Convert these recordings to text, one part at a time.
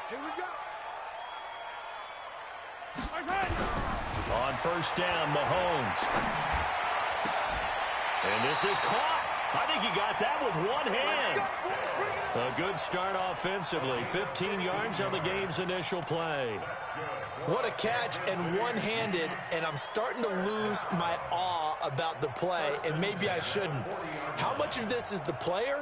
Here we go. On first down, Mahomes. And this is caught. I think he got that with one hand. A good start offensively. 15 yards on the game's initial play. What a catch, and one-handed, and I'm starting to lose my awe about the play, and maybe I shouldn't. How much of this is the player?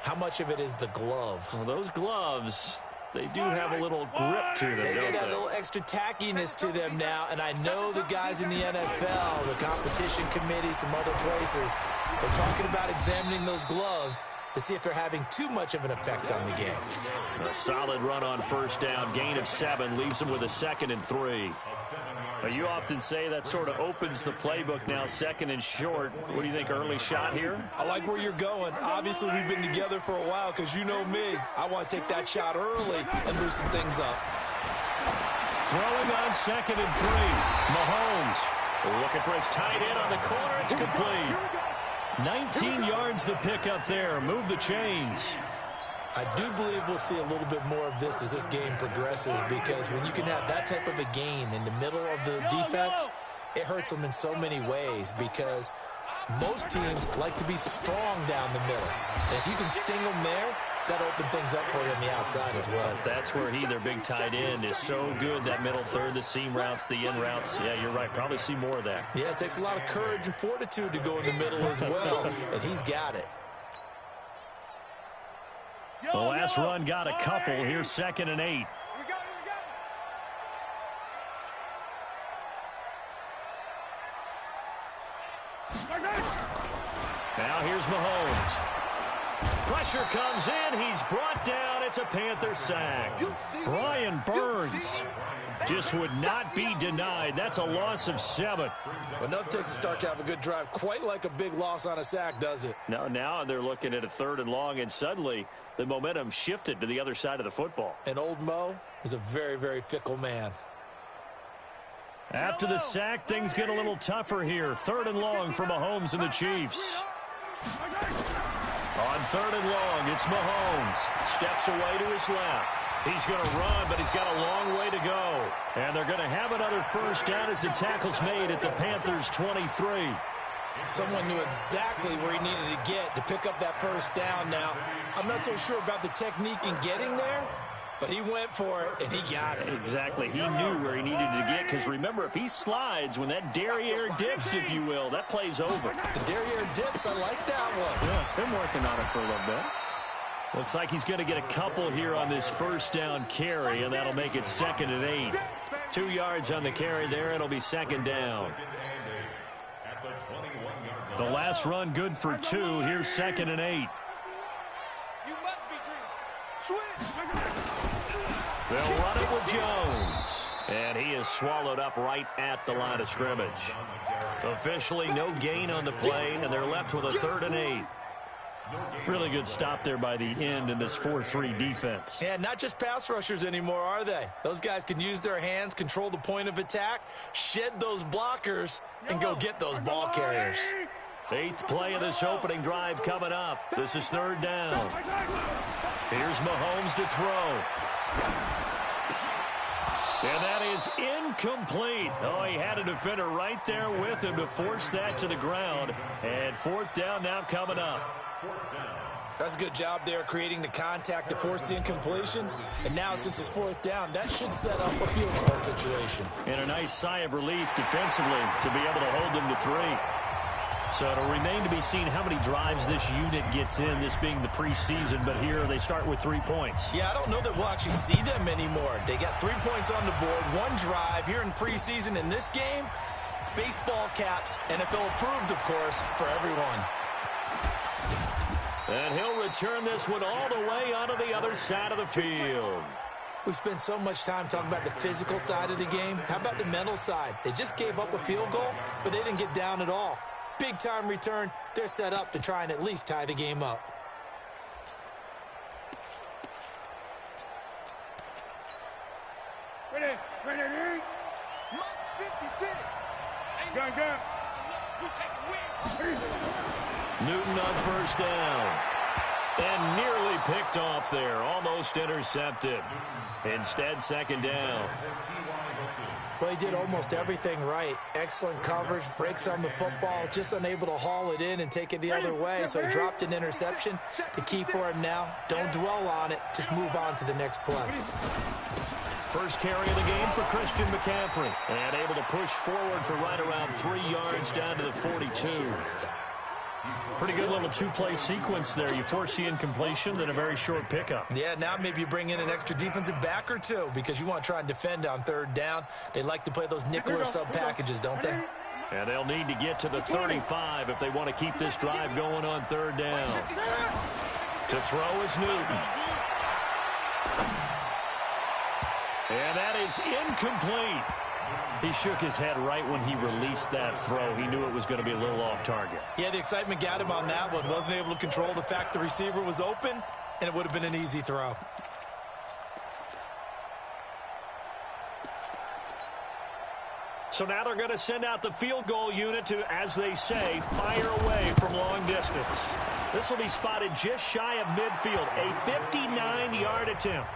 How much of it is the glove? Well, those gloves, they do have a little grip to them, They don't get a they? little extra tackiness to them now, and I know the guys in the NFL, the competition committee, some other places, they're talking about examining those gloves to see if they're having too much of an effect on the game. A solid run on first down, gain of 7, leaves them with a 2nd and 3. But you often say that sort of opens the playbook now, 2nd and short. What do you think, early shot here? I like where you're going. Obviously, we've been together for a while because you know me. I want to take that shot early and loosen things up. Throwing on 2nd and 3. Mahomes looking for his tight end on the corner. It's complete. 19 yards the pick up there. Move the chains. I do believe we'll see a little bit more of this as this game progresses, because when you can have that type of a gain in the middle of the defense, it hurts them in so many ways, because most teams like to be strong down the middle. And if you can sting them there, that opens things up for you on the outside as well. That's where their big tight end, is so good. That middle third, the seam routes, the in routes. Yeah, you're right. Probably see more of that. Yeah, it takes a lot of courage and fortitude to go in the middle as well, and he's got it. The last run got a couple. Here's 2nd and 8. Now here's Mahomes. Pressure comes in. He's brought down. It's a Panther sack. Brian Burns just would not be denied. That's a loss of 7. Enough takes a start to have a good drive. Quite like a big loss on a sack, does it? Now they're looking at a 3rd and long, and suddenly the momentum shifted to the other side of the football. And old Mo is a very, very fickle man. After the sack, things get a little tougher here. 3rd and long for Mahomes and the Chiefs. On 3rd and long, it's Mahomes. Steps away to his left. He's going to run, but he's got a long way to go. And they're going to have another first down as the tackle's made at the Panthers' 23. Someone knew exactly where he needed to get to pick up that first down. Now, I'm not so sure about the technique in getting there, but he went for it, and he got it. Exactly. He knew where he needed to get, because remember, if he slides, when that derriere dips, if you will, that play's over. The derriere dips, I like that one. Yeah, been working on it for a little bit. Looks like he's going to get a couple here on this first down carry, and that'll make it 2nd and 8. 2 yards on the carry there. It'll be 2nd down. The last run good for 2. Here's 2nd and 8. They'll run it with Jones. And he is swallowed up right at the line of scrimmage. Officially no gain on the play, and they're left with a 3rd and 8. Really good stop there by the end in this 4-3 defense. Yeah, not just pass rushers anymore, are they? Those guys can use their hands, control the point of attack, shed those blockers, and go get those ball carriers. 8th play of this opening drive coming up. This is 3rd down. Here's Mahomes to throw. And that is incomplete. Oh, he had a defender right there with him to force that to the ground. And 4th down now coming up. That's a good job there, creating the contact to force the incompletion. And now, since it's 4th down, that should set up a field goal situation. And a nice sigh of relief defensively to be able to hold them to 3. So it'll remain to be seen how many drives this unit gets in, this being the preseason. But here they start with 3 points. Yeah, I don't know that we'll actually see them anymore. They got 3 points on the board, 1 drive here in preseason. In this game, baseball caps, NFL approved, of course, for everyone. And he'll return this one all the way onto the other side of the field. We spent so much time talking about the physical side of the game. How about the mental side? They just gave up a field goal, but they didn't get down at all. Big-time return. They're set up to try and at least tie the game up. Ready. Mike 56. Gun. Newton on first down. And nearly picked off there, almost intercepted. Instead, second down. Well, he did almost everything right. Excellent coverage, breaks on the football, just unable to haul it in and take it the other way. So he dropped an interception. The key for him now, don't dwell on it. Just move on to the next play. First carry of the game for Christian McCaffrey. And able to push forward for right around 3 yards down to the 42. Pretty good little two-play sequence there. You force the incompletion, then a very short pickup. Yeah, now maybe you bring in an extra defensive back or two because you want to try and defend on third down. They like to play those nickel or sub packages, don't they? And they'll need to get to the 35 if they want to keep this drive going on third down. To throw is Newton. And that is incomplete. He shook his head right when he released that throw. He knew it was going to be a little off target. Yeah, the excitement got him on that one. Wasn't able to control the fact the receiver was open, and it would have been an easy throw. So now they're going to send out the field goal unit to, as they say, fire away from long distance. This will be spotted just shy of midfield, a 59-yard attempt.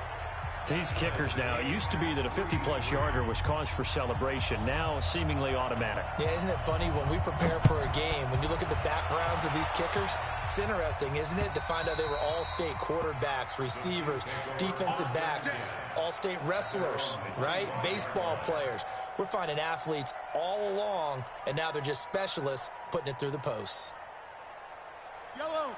These kickers now, it used to be that a 50-plus yarder was cause for celebration. Now seemingly automatic. Yeah, isn't it funny when we prepare for a game, when you look at the backgrounds of these kickers, it's interesting, isn't it, to find out they were all-state quarterbacks, receivers, defensive backs, all-state wrestlers, right? Baseball players. We're finding athletes all along, and now they're just specialists putting it through the posts.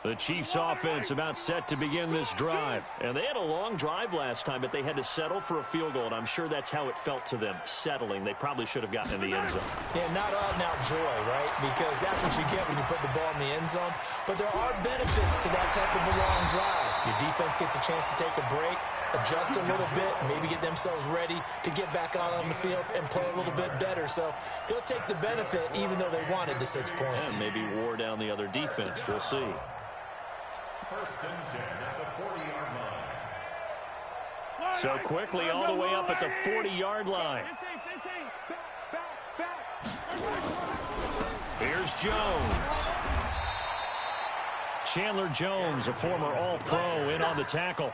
The Chiefs offense about set to begin this drive. And they had a long drive last time, but they had to settle for a field goal, and I'm sure that's how it felt to them, settling. They probably should have gotten in the end zone. Yeah, not out and out joy, right? Because that's what you get when you put the ball in the end zone. But there are benefits to that type of a long drive. Your defense gets a chance to take a break, adjust a little bit, maybe get themselves ready to get back out on the field and play a little bit better. So they'll take the benefit even though they wanted the 6 points. And maybe wore down the other defense. We'll see. First and 10 at the 40-yard line. So quickly all the way up at the 40-yard line. Here's Jones. Chandler Jones, a former All-Pro, in on the tackle.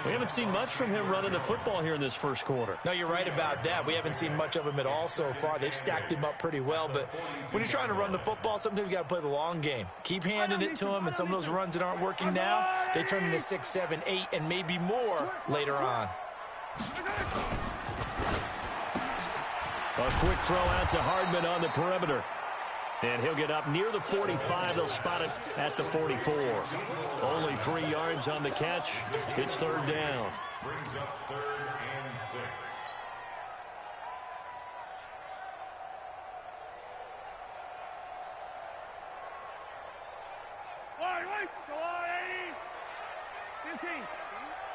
We haven't seen much from him running the football here in this first quarter. No, you're right about that. We haven't seen much of him at all so far. They've stacked him up pretty well, but when you're trying to run the football, sometimes you got to play the long game. Keep handing it to him, and some of those runs that aren't working now, they turn into 6, 7, 8, and maybe more later on. A quick throw out to Hardman on the perimeter. And he'll get up near the 45. They'll spot it at the 44. Only 3 yards on the catch. It's third down. Brings up 3rd and 6.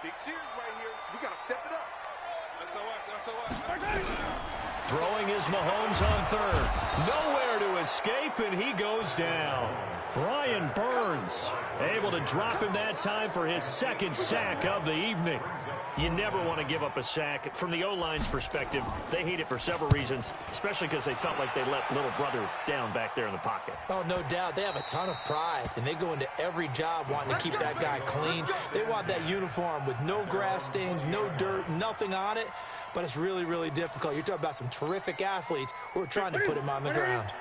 Big series right here. So we got to step it up. Throwing is Mahomes on third. Nowhere to escape, and he goes down. Brian Burns able to drop him that time for his second sack of the evening. You never want to give up a sack. From the O-line's perspective, they hate it for several reasons, especially because they felt like they let little brother down back there in the pocket. Oh, no doubt. They have a ton of pride, and they go into every job wanting to keep that guy clean. They want that uniform with no grass stains, no dirt, nothing on it, but it's really, really difficult. You're talking about some terrific athletes who are trying to put him on the ground.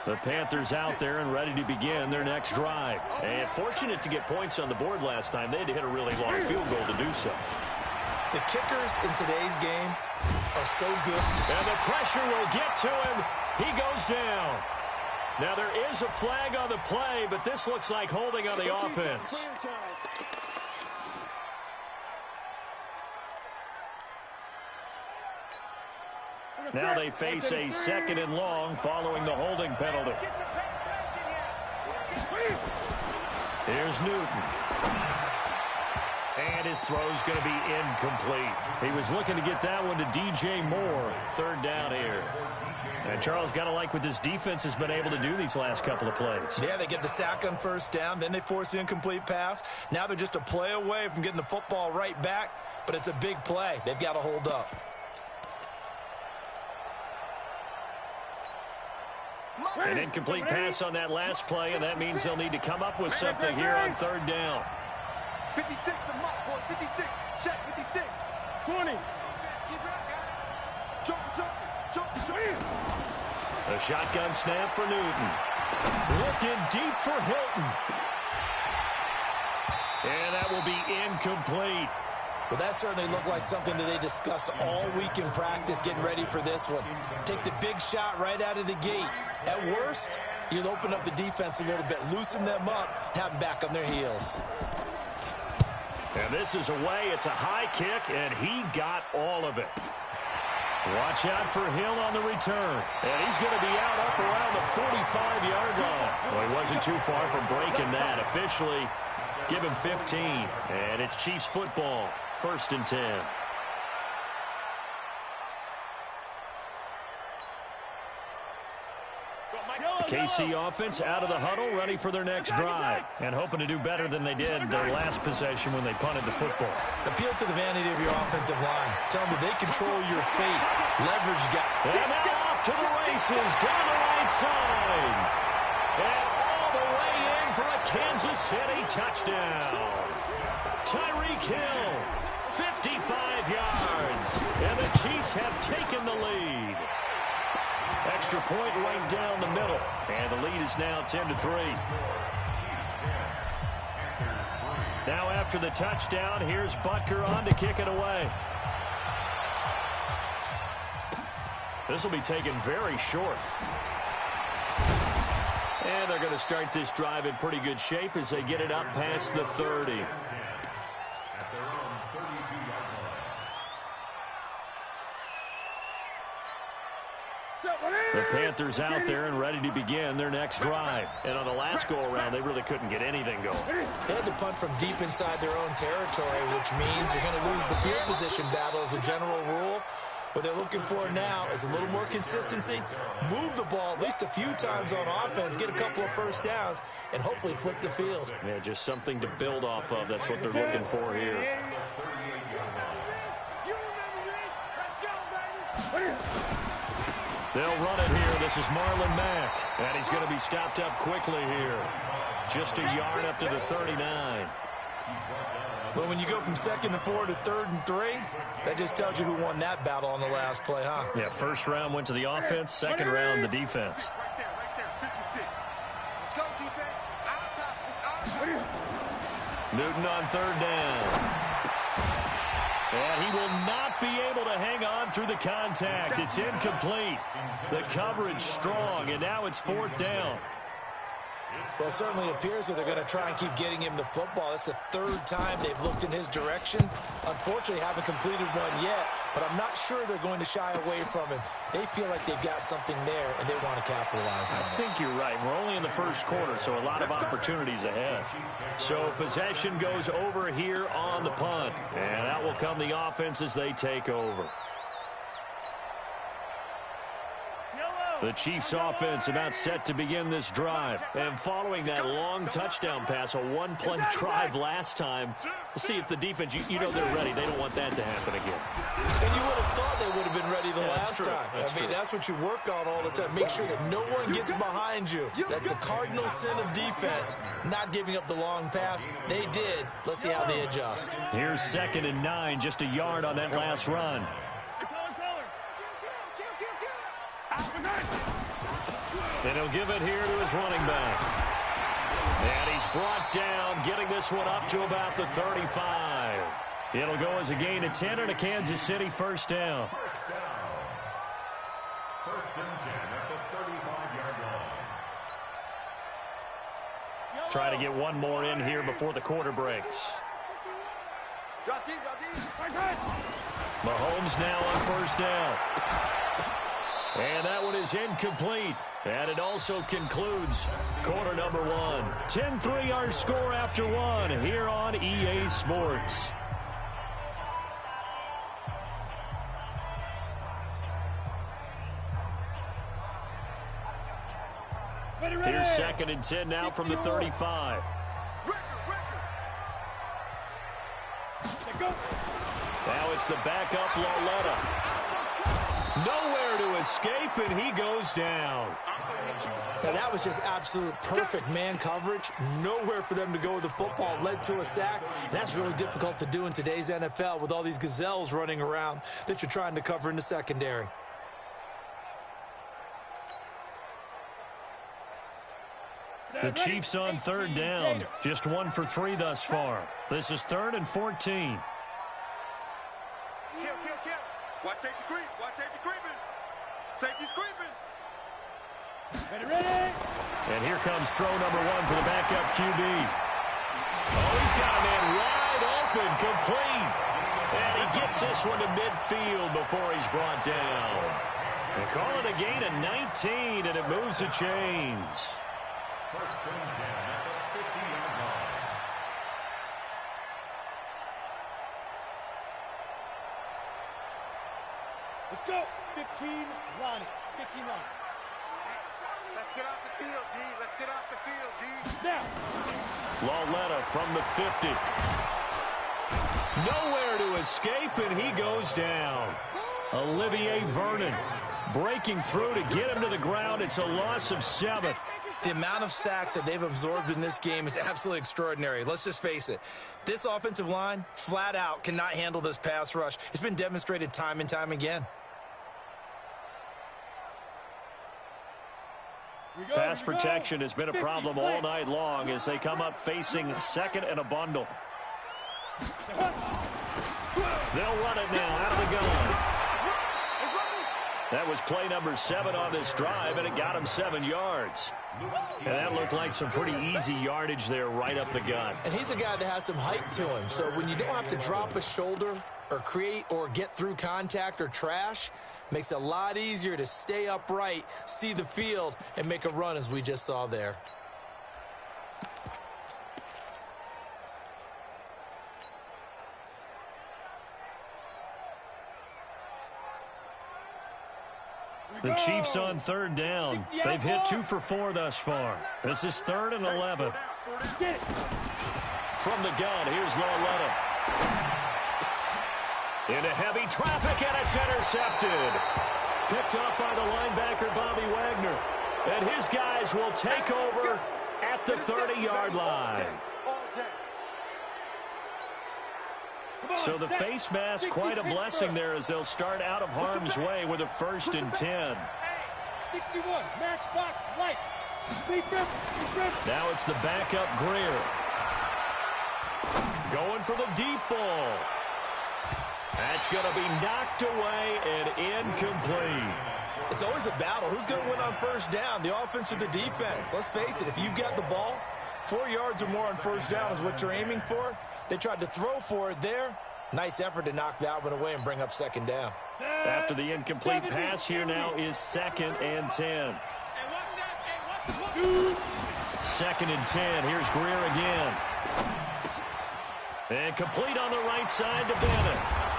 The Panthers out there and ready to begin their next drive. And fortunate to get points on the board last time. They had to hit a really long field goal to do so. The kickers in today's game are so good. And the pressure will get to him. He goes down. Now there is a flag on the play, but this looks like holding on the offense. Now they face a 2nd and long following the holding penalty. Here's Newton. And his throw's going to be incomplete. He was looking to get that one to DJ Moore. Third down here. And Charles, got to like what this defense has been able to do these last couple of plays. Yeah, they get the sack on first down, then they force the incomplete pass. Now they're just a play away from getting the football right back, but it's a big play. They've got to hold up. An incomplete pass on that last play, and that means they'll need to come up with something here on third down. 56, the mark, boy. 56. Check 56. 20. Keep it up, guys. Jump. A shotgun snap for Newton. Looking deep for Hilton. And that will be incomplete. Well, that certainly looked like something that they discussed all week in practice getting ready for this one. Take the big shot right out of the gate. At worst, you'll open up the defense a little bit, loosen them up, have them back on their heels. And this is away. It's a high kick, and he got all of it. Watch out for Hill on the return. And he's going to be out up around the 45-yard line. Well, he wasn't too far from breaking that. Officially, give him 15. And it's Chiefs football. 1st and 10. The KC offense out of the huddle, ready for their next drive, and hoping to do better than they did their last possession when they punted the football. Appeal to the vanity of your offensive line. Tell them that they control your fate. Leverage guys. And now off to the races down the right side. And all the way in for a Kansas City touchdown. Tyreek Hill, 55 yards. And the Chiefs have taken the lead. Extra point right down the middle. And the lead is now 10-3. Now after the touchdown, here's Butker on to kick it away. This will be taken very short. And they're going to start this drive in pretty good shape as they get it up past the 30. The Panthers out there and ready to begin their next drive. And on the last go-around, they really couldn't get anything going. They had to punt from deep inside their own territory, which means you're going to lose the field position battle as a general rule. What they're looking for now is a little more consistency, move the ball at least a few times on offense, get a couple of first downs, and hopefully flip the field. Yeah, just something to build off of. That's what they're looking for here. They'll run it here. This is Marlon Mack. And he's going to be stopped up quickly here. Just a yard up to the 39. Well, when you go from 2nd and 4 to 3rd and 3, that just tells you who won that battle on the last play, huh? Yeah, first round went to the offense, second round the defense. Right there, 56. Let's go, defense. Out top. It's out. Newton on 3rd down. And he will not be able to hang on through the contact. It's incomplete. The coverage strong, and now it's 4th down. Well, it certainly appears that they're going to try and keep getting him the football. That's the 3rd time they've looked in his direction. Unfortunately, haven't completed one yet, but I'm not sure they're going to shy away from him. They feel like they've got something there, and they want to capitalize on it. I think you're right. We're only in the first quarter, so a lot of opportunities ahead. So possession goes over here on the punt, and out will come the offense as they take over. The Chiefs offense about set to begin this drive. And following that long touchdown pass, a one-play drive last time, we'll see if the defense, you know they're ready. They don't want that to happen again. And you would have thought they would have been ready the last time. I mean, that's what you work on all the time. Make sure that no one gets behind you. That's the cardinal sin of defense, not giving up the long pass. They did. Let's see how they adjust. Here's 2nd and 9, just a yard on that last run. And he'll give it here to his running back. And he's brought down, getting this one up to about the 35. It'll go as a gain of 10 and a Kansas City first down. 1st and 10 at the 35-yard line. Try to get one more in here before the quarter breaks. Drop deep, drop deep. Mahomes now on 1st down. And that one is incomplete. And it also concludes quarter number 1. 10-3 our score after 1 here on EA Sports. Here's 2nd and 10 now from the 35. Now it's the backup Lauletta. Nowhere to escape, and he goes down. Now, that was just absolute perfect man coverage. Nowhere for them to go with the football. Led to a sack. And that's really difficult to do in today's NFL with all these gazelles running around that you're trying to cover in the secondary. The Chiefs on third down. Just 1 for 3 thus far. This is 3rd and 14. Kill. Watch safety creep. Watch safety creeping. Safety's creeping. Ready. And here comes throw number 1 for the backup QB. Oh, he's got a man wide open, complete. And he gets this one to midfield before he's brought down. They call it a gain of 19, and it moves the chains. First and 10 at the 50-yard line. Let's go. 15, line it. 15 line. Let's get off the field, D. Let's get off the field, D. Now. Lauletta from the 50. Nowhere to escape, and he goes down. Olivier Vernon breaking through to get him to the ground. It's a loss of 7. The amount of sacks that they've absorbed in this game is absolutely extraordinary. Let's just face it. This offensive line, flat out, cannot handle this pass rush. It's been demonstrated time and time again. Pass protection has been a problem all night long as they come up facing 2nd and a bundle. They'll run it now out of the gun. That was play number 7 on this drive, and it got him 7 yards. And that looked like some pretty easy yardage there right up the gut. And he's a guy that has some height to him. So when you don't have to drop a shoulder or create or get through contact or trash, makes it a lot easier to stay upright, see the field, and make a run as we just saw there. The Chiefs on third down. They've hit 2 for 4 thus far. This is 3rd and 11. From the gun, here's Lauletta. Into heavy traffic, and it's intercepted. Picked up by the linebacker, Bobby Wagner. And his guys will take over at the 30-yard line. So the face mask, quite a blessing there as they'll start out of harm's way with a 1st and 10. 61, matchbox, right. Now it's the backup Greer. Going for the deep ball. That's going to be knocked away and incomplete. It's always a battle. Who's going to win on 1st down, the offense or the defense? Let's face it, if you've got the ball, 4 yards or more on 1st down is what you're aiming for. They tried to throw for it there. Nice effort to knock that one away and bring up 2nd down. After the incomplete pass, here now is 2nd and 10. 2nd and 10. Here's Greer again. And complete on the right side to Bennett.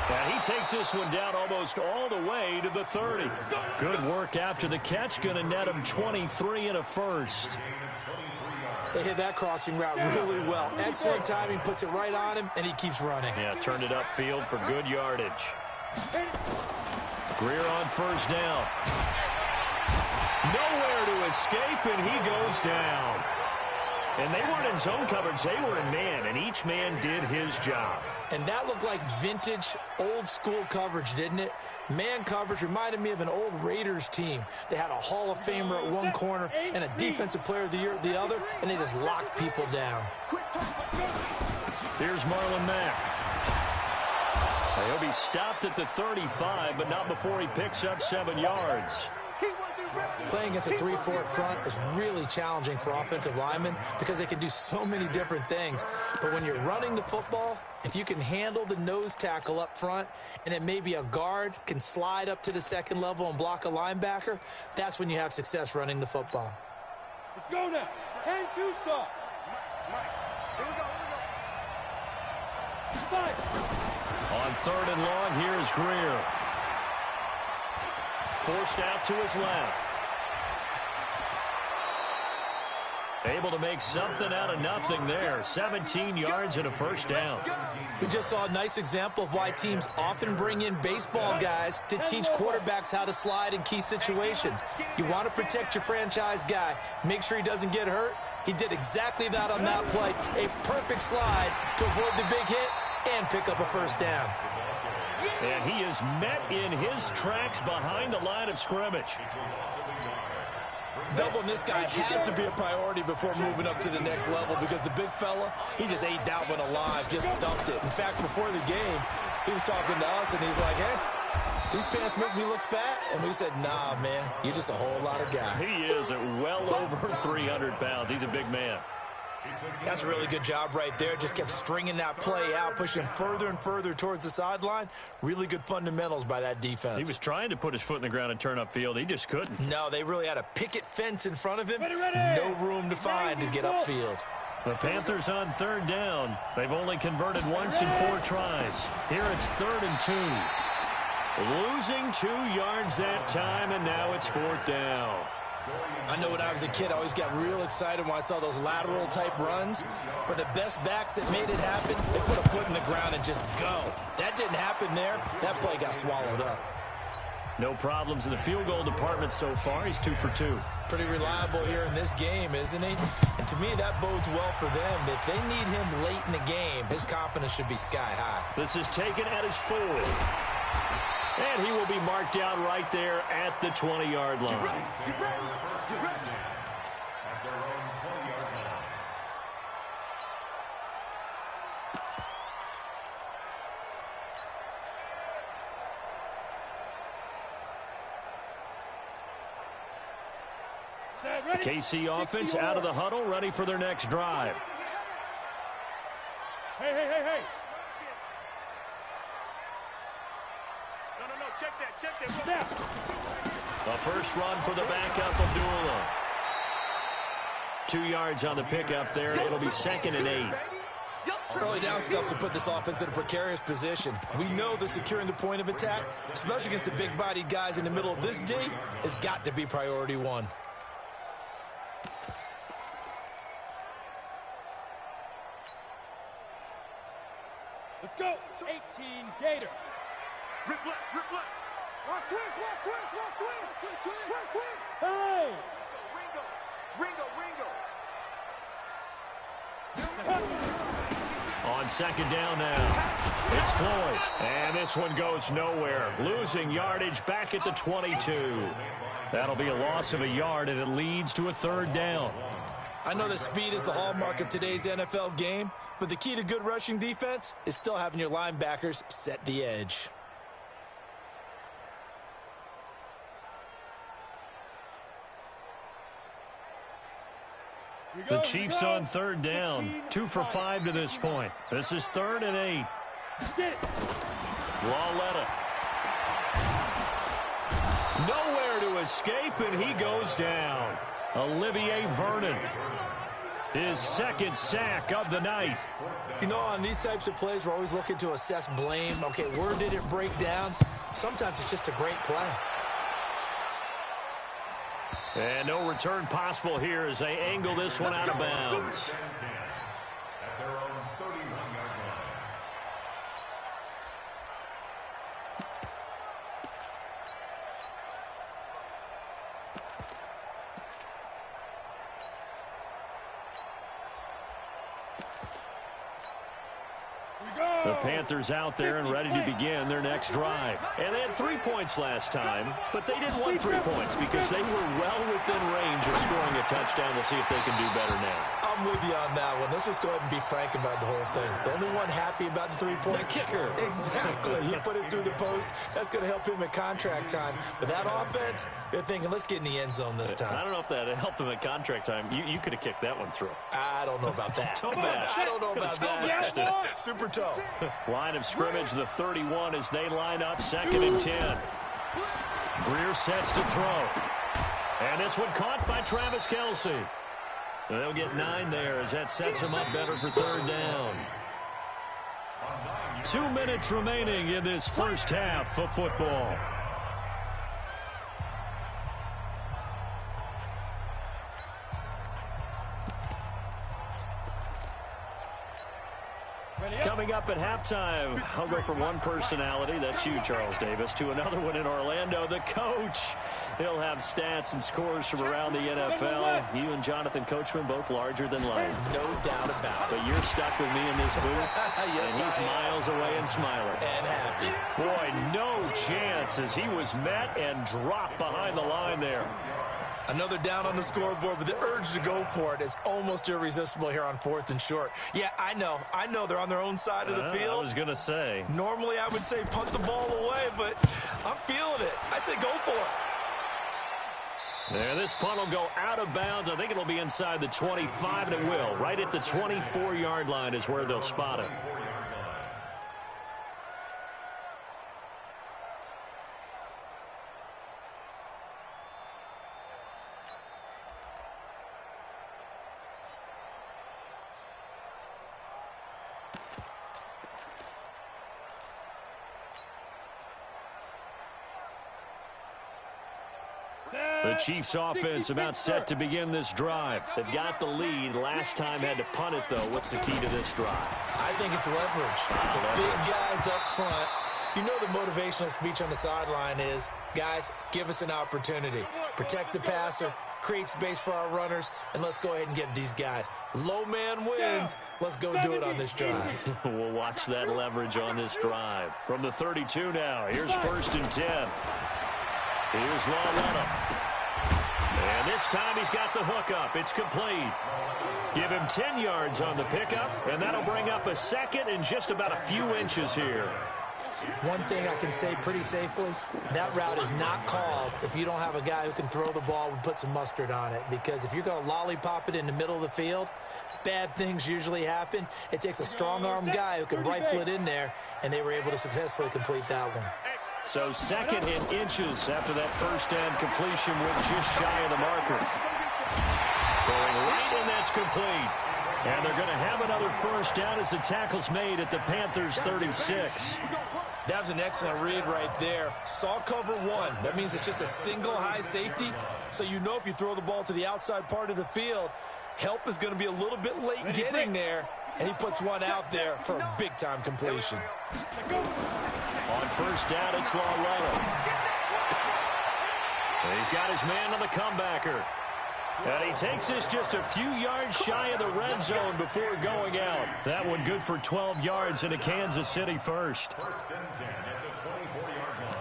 And he takes this one down almost all the way to the 30. Good work after the catch. Going to net him 23 and a 1st. They hit that crossing route really well. Excellent timing, puts it right on him, and he keeps running. Yeah, turned it upfield for good yardage. Greer on 1st down. Nowhere to escape, and he goes down. And they weren't in zone coverage, they were in man, and each man did his job. And that looked like vintage, old-school coverage, didn't it? Man coverage reminded me of an old Raiders team. They had a Hall of Famer at one corner and a Defensive Player of the Year at the other, and they just locked people down. Here's Marlon Mack. He'll be stopped at the 35, but not before he picks up 7 yards. Playing against a 3-4 front is really challenging for offensive linemen because they can do so many different things. But when you're running the football, if you can handle the nose tackle up front and then maybe a guard can slide up to the 2nd level and block a linebacker, that's when you have success running the football. Let's go now. 10-2 soft. Here we go. On 3rd and long, here's Greer. Forced out to his left. Able to make something out of nothing there. 17 yards and a first down. We just saw a nice example of why teams often bring in baseball guys to teach quarterbacks how to slide in key situations. You want to protect your franchise guy. Make sure he doesn't get hurt. He did exactly that on that play. A perfect slide to avoid the big hit and pick up a first down. And he is met in his tracks behind the line of scrimmage. Doubling this guy has to be a priority before moving up to the next level because the big fella, he just ate that one alive, just stuffed it. In fact, before the game, he was talking to us, and he's like, hey, these pants make me look fat. And we said, nah, man, you're just a whole lot of guy. He is at well over 300 pounds. He's a big man. That's a really good job right there. Just kept stringing that play out, pushing him further and further towards the sideline. Really good fundamentals by that defense. He was trying to put his foot in the ground and turn upfield. He just couldn't. No, they really had a picket fence in front of him. No room to find to get upfield. The Panthers on third down. They've only converted once in 4 tries. Here it's 3rd and 2. Losing 2 yards that time, and now it's 4th down. I know when I was a kid, I always got real excited when I saw those lateral-type runs. But the best backs that made it happen, they put a foot in the ground and just go. That didn't happen there. That play got swallowed up. No problems in the field goal department so far. He's 2 for 2. Pretty reliable here in this game, isn't he? And to me, that bodes well for them. If they need him late in the game, his confidence should be sky high. This is taken at his 4. And he will be marked down right there at the 20-yard line. Get ready. At their own 20-yard line. The KC offense out of the huddle, ready for their next drive. Hey. No, check that. A first run for the backup, Abdullah. 2 yards on the pickup there. It'll be 2nd and 8. Early down stuff to put this offense in a precarious position. We know that securing the point of attack, especially against the big-bodied guys in the middle of this D, has got to be priority 1. Let's go. 18 Gator. Rip left. Watch twins. Hey. Ringo. On 2nd down now, it's Floyd. And this one goes nowhere. Losing yardage back at the 22. That'll be a loss of a yard, and it leads to a 3rd down. I know that speed is the hallmark of today's NFL game, but the key to good rushing defense is still having your linebackers set the edge. The Chiefs on 3rd down. 2 for 5 to this point. This is 3rd and 8. Get it. Lawletta. Nowhere to escape, and he goes down. Olivier Vernon. His 2nd sack of the night. You know, on these types of plays, we're always looking to assess blame. Okay, where did it break down? Sometimes it's just a great play. And no return possible here as they angle this one out of bounds. At their own 31-yard line. The Panthers out there and ready to begin their next drive. And they had 3 points last time, but they didn't want 3 points because they were well within range of scoring a touchdown. We'll see if they can do better now. I'm with you on that one. Let's just go ahead and be frank about the whole thing. The only one happy about the 3-point kicker. Exactly. He put it through the post. That's going to help him at contract time. But that offense, they're thinking, let's get in the end zone this time. I don't know if that helped him at contract time. You could have kicked that one through. I don't know about that. Toe bash. I don't know about that. Super toe. Line of scrimmage, the 31 as they line up, 2nd and 10. Greer sets to throw. And this one caught by Travis Kelce. They'll get 9 there as that sets them up better for 3rd down. 2 minutes remaining in this first half of football. up at halftime. I'll go from one personality, that's you, Charles Davis, to another one in Orlando, the coach. He'll have stats and scores from around the NFL. You and Jonathan Coachman both larger than life. No doubt about it. But you're stuck with me in this booth, Yes, and he's miles away and smiling. And happy. Boy, no chance as he was met and dropped behind the line there. Another down on the scoreboard, but the urge to go for it is almost irresistible here on 4th and short. Yeah, I know they're on their own side of the field. I was going to say. Normally, I would say punt the ball away, but I'm feeling it. I say go for it. There, this punt will go out of bounds. I think it'll be inside the 25, and it will. Right at the 24-yard line is where they'll spot it. The Chiefs offense about set to begin this drive. They've got the lead. Last time had to punt it, though. What's the key to this drive? I think it's leverage. The big guys up front. You know the motivational speech on the sideline is, guys, give us an opportunity. Protect the passer, create space for our runners, and let's go ahead and get these guys. Low man wins. Let's go do it on this drive. We'll watch that leverage on this drive. From the 32 now, here's 1st and 10. Here's Lawletta. And this time he's got the hook up. It's complete. Give him 10 yards on the pickup, and that'll bring up a second and just about a few inches here. One thing I can say pretty safely, that route is not called if you don't have a guy who can throw the ball and put some mustard on it. Because if you're going to lollipop it in the middle of the field, bad things usually happen. It takes a strong-armed guy who can rifle it in there, and they were able to successfully complete that one. So 2nd and inches after that first down completion went just shy of the marker. Throwing right, and that's complete. And they're going to have another first down as the tackle's made at the Panthers' 36. That was an excellent read right there. Saw cover one. That means it's just a single high safety. So you know if you throw the ball to the outside part of the field, help is going to be a little bit late getting there. And he puts one out there for a big-time completion. On first down, it's Lawletta. He's got his man on the comebacker. And he takes this just a few yards shy of the red zone before going out. That one good for 12 yards into Kansas City first. 1st and 10 at the 24-yard line.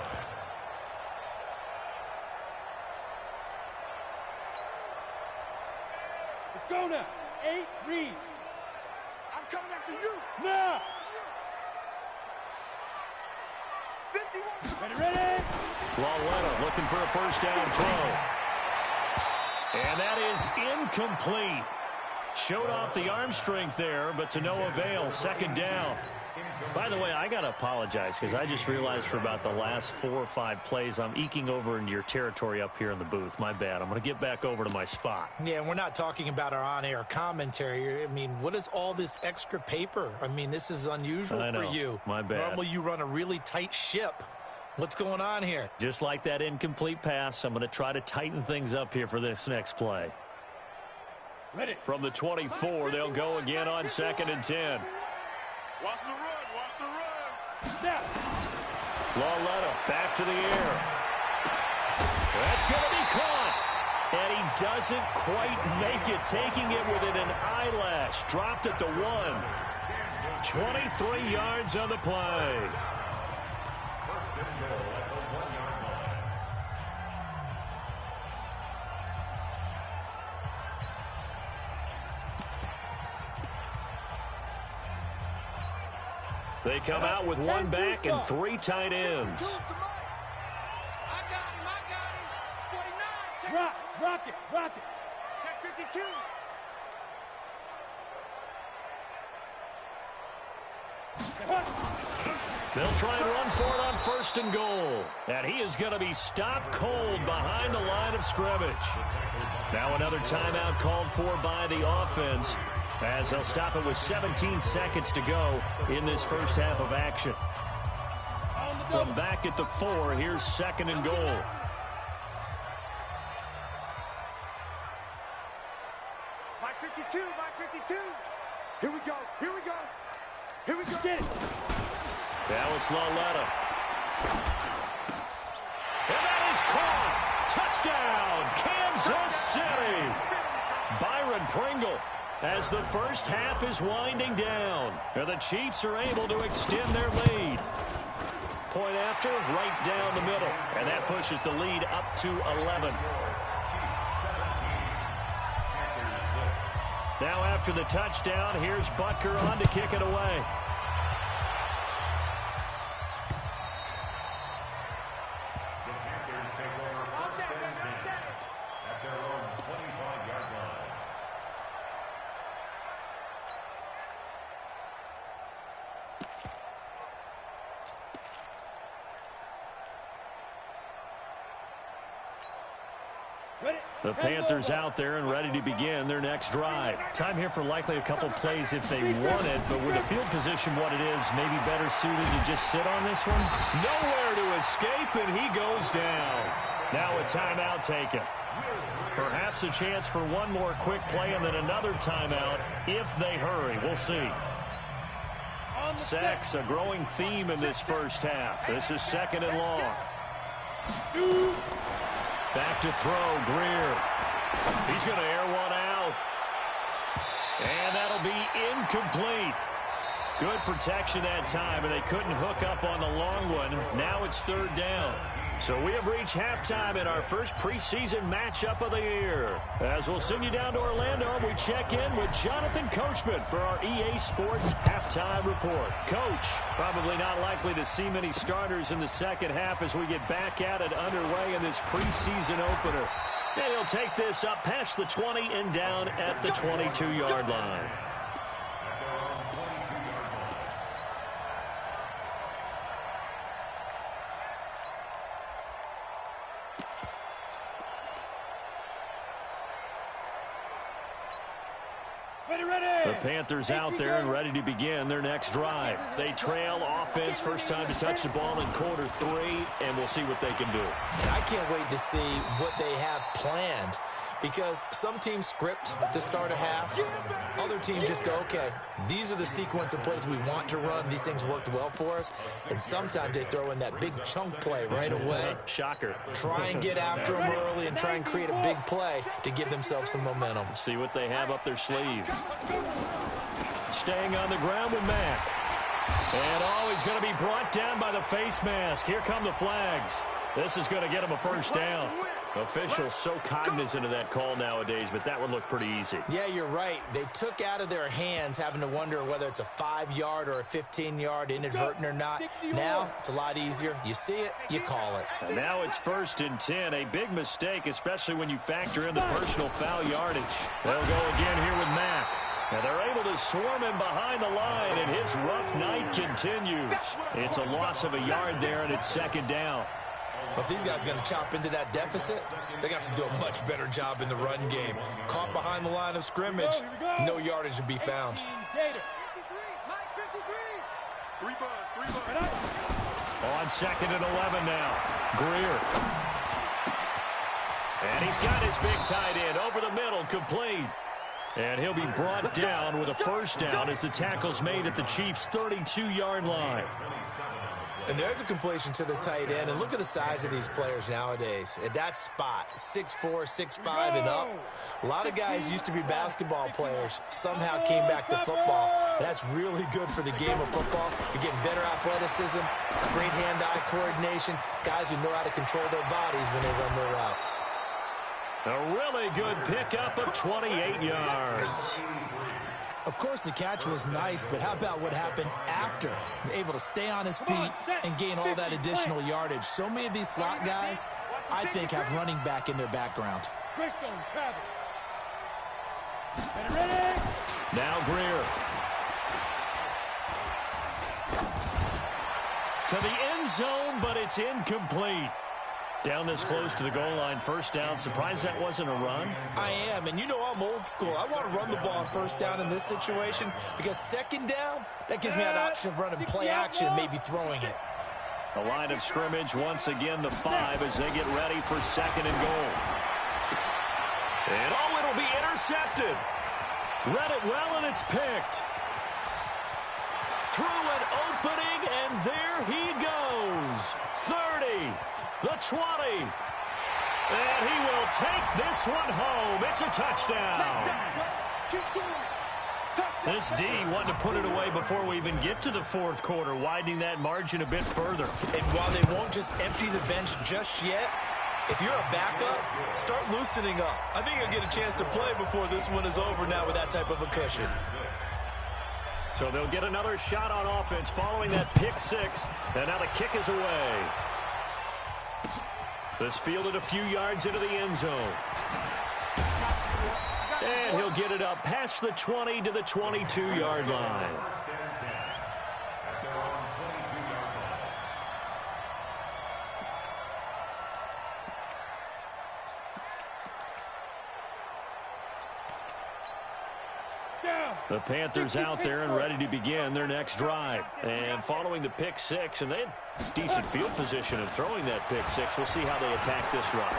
Let's go now. 8, read. I'm coming after you. Now. 51. Ready. Lawletta looking for a first down throw. And that is incomplete. Showed off the arm strength there, but to no avail. 2nd down. By the way, I got to apologize because I just realized for about the last 4 or 5 plays, I'm eking over into your territory up here in the booth. My bad. I'm going to get back over to my spot. Yeah, we're not talking about our on-air commentary. I mean, what is all this extra paper? I mean, this is unusual for you. My bad. Normally you run a really tight ship. What's going on here? Just like that incomplete pass, I'm going to try to tighten things up here for this next play. Ready. From the 24, they'll go again on 2nd and 10. Watch the run. Watch the run. Now. Lawletta back to the air. That's going to be caught. And he doesn't quite make it, taking it within an eyelash. Dropped at the 1. 23 yards on the play. They come out with 1 back and 3 tight ends. I got him. 49. Rock it. Check 52. They'll try and run for it on 1st and goal. And he is going to be stopped cold behind the line of scrimmage. Now another timeout called for by the offense, as they'll stop it with 17 seconds to go in this first half of action. From back at the 4, here's 2nd and goal. Mike 52. Here we go. Here we go. Get it. Now it's Laletta. And that is caught. Touchdown, Kansas City. Byron Pringle, as the first half is winding down. And the Chiefs are able to extend their lead. Point after, right down the middle. And that pushes the lead up to 11. Now after the touchdown, here's Butker on to kick it away. The Panthers out there and ready to begin their next drive. Time here for likely a couple plays if they want it, but with the field position what it is, maybe better suited to just sit on this one. Nowhere to escape, and he goes down. Now a timeout taken. Perhaps a chance for one more quick play and then another timeout if they hurry. We'll see. Sacks, a growing theme in this first half. This is second and long. Back to throw, Greer. He's going to air one out. And that'll be incomplete. Good protection that time, and they couldn't hook up on the long one. Now it's third down. So we have reached halftime in our first preseason matchup of the year. As we'll send you down to Orlando, we check in with Jonathan Coachman for our EA Sports Halftime Report. Coach, probably not likely to see many starters in the second half as we get back at it underway in this preseason opener. And he'll take this up past the 20 and down at the 22-yard line. The Panthers out there and ready to begin their next drive. They trail offense, first time to touch the ball in quarter 3, and we'll see what they can do. And I can't wait to see what they have planned, because some teams script to start a half. Other teams just go, okay, these are the sequence of plays we want to run. These things worked well for us. And sometimes they throw in that big chunk play right away. Shocker. Try and get after them early and try and create a big play to give themselves some momentum. See what they have up their sleeve. Staying on the ground with Mack. And he's going to be brought down by the face mask. Here come the flags. This is going to get him a first down. Officials so cognizant of that call nowadays, but that one looked pretty easy. Yeah, you're right. They took out of their hands having to wonder whether it's a 5-yard or a 15-yard inadvertent or not. Now, it's a lot easier. You see it, you call it. And now it's 1st and 10. A big mistake, especially when you factor in the personal foul yardage. They'll go again here with Mack. And they're able to swarm him behind the line, and his rough night continues. It's a loss of a yard there, and it's 2nd down. If these guys are going to chop into that deficit, they got to do a much better job in the run game. Caught behind the line of scrimmage, no yardage to be found. 53, Mike 53. 3 bucks. On 2nd and 11 now. Greer. And he's got his big tight end over the middle, complete. And he'll be brought down with a first down as the tackle's made at the Chiefs' 32-yard line. And there's a completion to the tight end. And look at the size of these players nowadays. At that spot, 6'4", 6'5", and up. A lot of guys used to be basketball players, somehow came back to football. And that's really good for the game of football. You're getting better athleticism, great hand-eye coordination, guys who know how to control their bodies when they run their routes. A really good pickup of 28 yards. Of course, the catch was nice, but how about what happened after? Able to stay on his feet and gain all that additional yardage. So many of these slot guys, I think, have running back in their background. Now Greer. To the end zone, but it's incomplete. Down this close to the goal line, first down. Surprised that wasn't a run? I am, and you know I'm old school. I want to run the ball on first down in this situation because 2nd down, that gives me that option of running play action and maybe throwing it. The line of scrimmage, once again, the 5 as they get ready for 2nd and goal. And it'll be intercepted. Read it well, and it's picked. through an opening, and there he goes. 30, the 20. And he will take this one home. It's a touchdown. This D wanted to put it away before we even get to the fourth quarter, widening that margin a bit further. And while they won't just empty the bench just yet, if you're a backup, start loosening up. I think you'll get a chance to play before this one is over now with that type of a cushion. So they'll get another shot on offense following that pick six. And now the kick is away. This fielded a few yards into the end zone. And he'll get it up past the 20 to the 22-yard line. The Panthers out there and ready to begin their next drive. And following the pick six, and they had decent field position of throwing that pick six. We'll see how they attack this drive.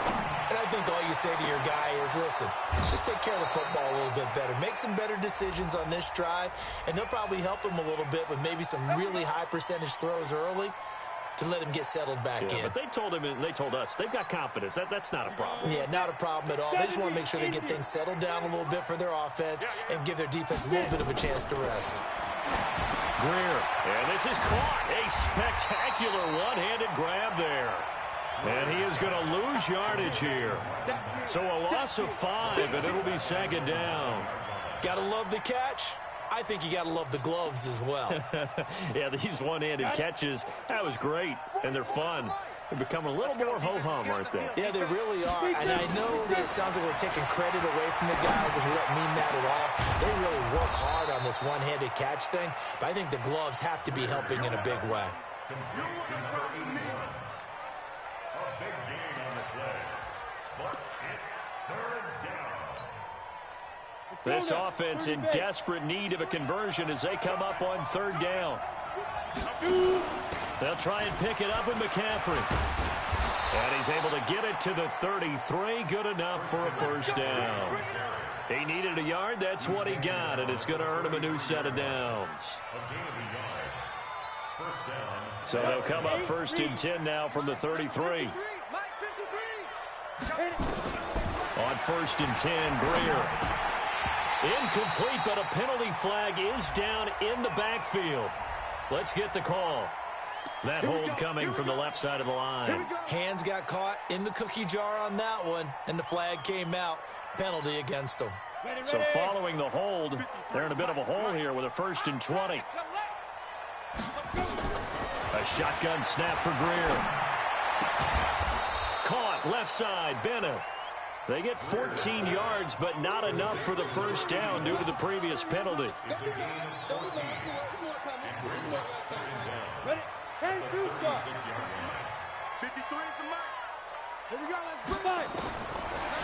And I think all you say to your guy is, listen, let's just take care of the football a little bit better. Make some better decisions on this drive, and they'll probably help him a little bit with maybe some really high percentage throws early to let him get settled back in. But they told him, and they told us, they've got confidence. That's not a problem. Yeah, not a problem at all. They just want to make sure they get things settled down a little bit for their offense and give their defense a little bit of a chance to rest. Greer, and this is caught. A spectacular one-handed grab there. And he is going to lose yardage here. So a loss of 5, and it'll be second down. Gotta love the catch. I think you got to love the gloves as well. Yeah, these one-handed catches, that was great, and they're fun. They're becoming a little more ho-hum, aren't they? Yeah, they really are, and I know that it sounds like we're taking credit away from the guys, and we don't mean that at all. They really work hard on this one-handed catch thing, but I think the gloves have to be helping in a big way. A big gain on the play, but it's third down. This offense in desperate need of a conversion as they come up on third down. They'll try and pick it up with McCaffrey. And he's able to get it to the 33. Good enough for a first down. He needed a yard. That's what he got, and it's going to earn him a new set of downs. So they'll come up first and 10 now from the 33. On first and 10, Greer. Incomplete, but a penalty flag is down in the backfield. Let's get the call. That hold coming from the left side of the line. Hands got caught in the cookie jar on that one, and the flag came out. Penalty against them. So following the hold, they're in a bit of a hole here with a first and 20. A shotgun snap for Greer. Caught left side, Bennett. They get 14 yards, but not enough for the first down due to the previous penalty. Ready? 10-2 start. 53 is the mark. Here we go. Let's bring it.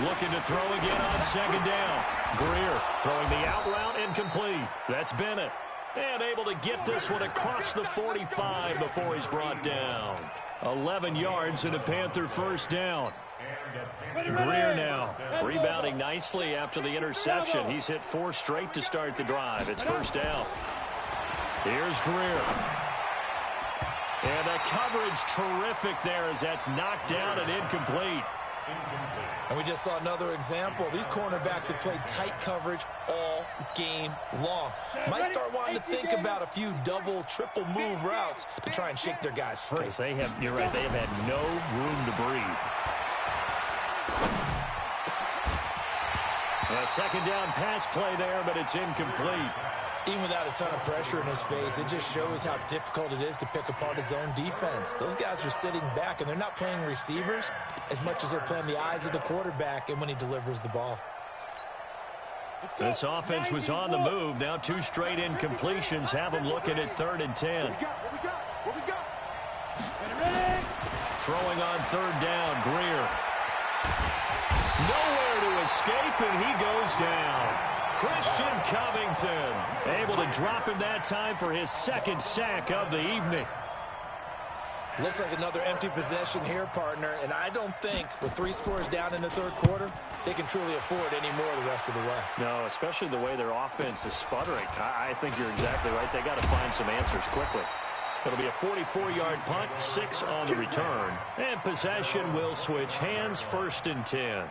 Looking to throw again on second down. Greer throwing the out route incomplete. That's Bennett. And able to get this one across the 45 before he's brought down. 11 yards and a Panther first down. Greer now rebounding nicely after the interception. He's hit 4 straight to start the drive. It's first down. Here's Greer. And the coverage terrific there as that's knocked down and incomplete. And we just saw another example. These cornerbacks have played tight coverage all game long. Might start wanting to think about a few double, triple move routes to try and shake their guys free. They have, you're right, they have had no room to breathe. A second down pass play there, but it's incomplete. Even without a ton of pressure in his face, it just shows how difficult it is to pick apart his own defense. Those guys are sitting back, and they're not playing receivers as much as they're playing the eyes of the quarterback and when he delivers the ball. This offense was on the move. Now 2 straight incompletions have them looking at 3rd and 10. What we got? Throwing on 3rd down, Greer. Nowhere to escape, and he goes down. Christian Covington able to drop him that time for his 2nd sack of the evening. Looks like another empty possession here, partner, and I don't think with 3 scores down in the third quarter, they can truly afford any more the rest of the way. No, especially the way their offense is sputtering. I think you're exactly right. They got to find some answers quickly. It'll be a 44-yard punt, 6 on the return, and possession will switch hands, 1st and 10.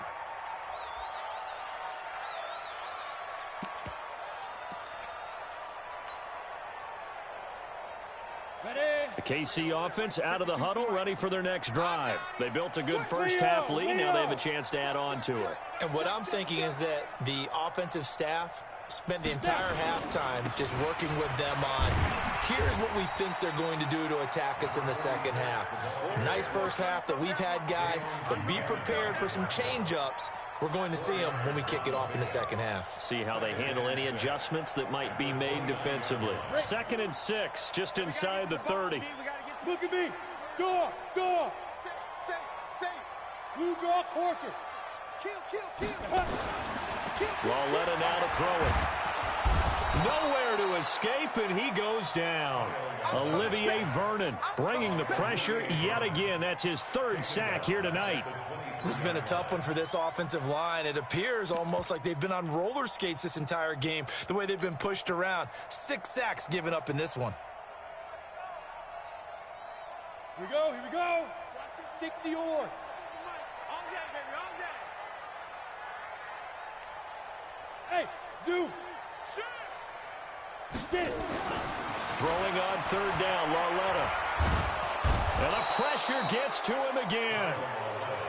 The KC offense out of the huddle, ready for their next drive. They built a good first half lead. Now they have a chance to add on to it. And what I'm thinking is that the offensive staff spent the entire halftime just working with them on, here's what we think they're going to do to attack us in the second half. Nice first half that we've had, guys, but be prepared for some change-ups. We're going to see them when we kick it off in the second half. See how they handle any adjustments that might be made defensively. 2nd and 6, just inside the 30. Look at me. Door. Say. Blue draw, Corker. Kill. Lauletta now to throw it. Nowhere to escape, and he goes down. Olivier Vernon bringing the pressure yet again. That's his 3rd sack here tonight. This has been a tough one for this offensive line. It appears almost like they've been on roller skates this entire game, the way they've been pushed around. 6 sacks given up in this one. Here we go. 60 yards. On game, baby, on game. Hey, zoom. Get it. Throwing on 3rd down, Lauletta. And the pressure gets to him again.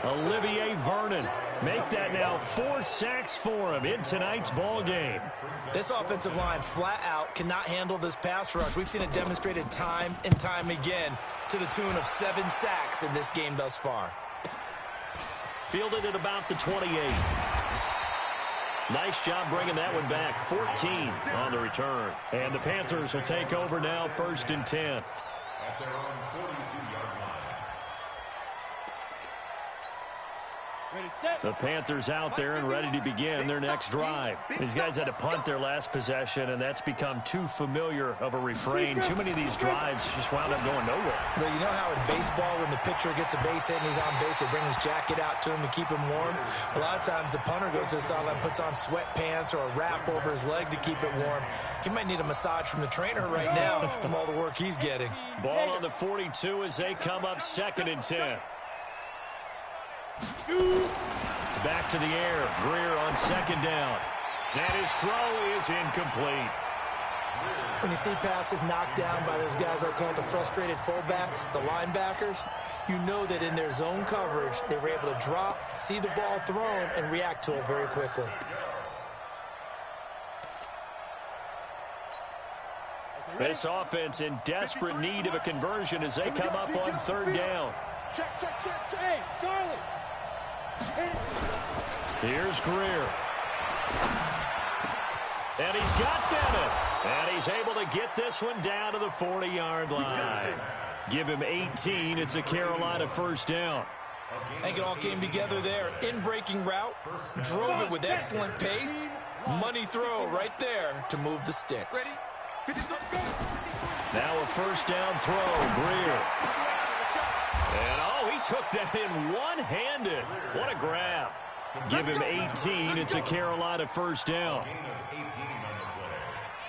Olivier Vernon. Make that now 4 sacks for him in tonight's ball game. This offensive line flat out cannot handle this pass rush. We've seen it demonstrated time and time again to the tune of 7 sacks in this game thus far. Fielded at about the 28. Nice job bringing that one back. 14 on the return. And the Panthers will take over now, 1st and 10. At their own 42-yard line. Ready, set. The Panthers out there and ready to begin their next drive. These guys had to punt their last possession, and that's become too familiar of a refrain. Too many of these drives just wound up going nowhere. But you know how in baseball, when the pitcher gets a base hit and he's on base, they bring his jacket out to him to keep him warm? A lot of times the punter goes to the sideline, puts on sweatpants or a wrap over his leg to keep it warm. He might need a massage from the trainer right now from all the work he's getting. Ball on the 42 as they come up 2nd and 10. Back to the air. Greer on 2nd down. And his throw is incomplete. When you see passes knocked down by those guys I call the frustrated fullbacks, the linebackers, you know that in their zone coverage, they were able to drop, see the ball thrown, and react to it very quickly. This offense in desperate need of a conversion as they come up on 3rd down. Check. Hey, Charlie. Here's Greer. And he's got Bennett. And he's able to get this one down to the 40-yard line. Give him 18. It's a Carolina 1st down. I think it all came together there. In-breaking route, drove it with excellent pace. Money throw right there to move the sticks. Now a 1st down throw, Greer. And, he took that in one-handed. What a grab. Give him 18. It's a Carolina 1st down.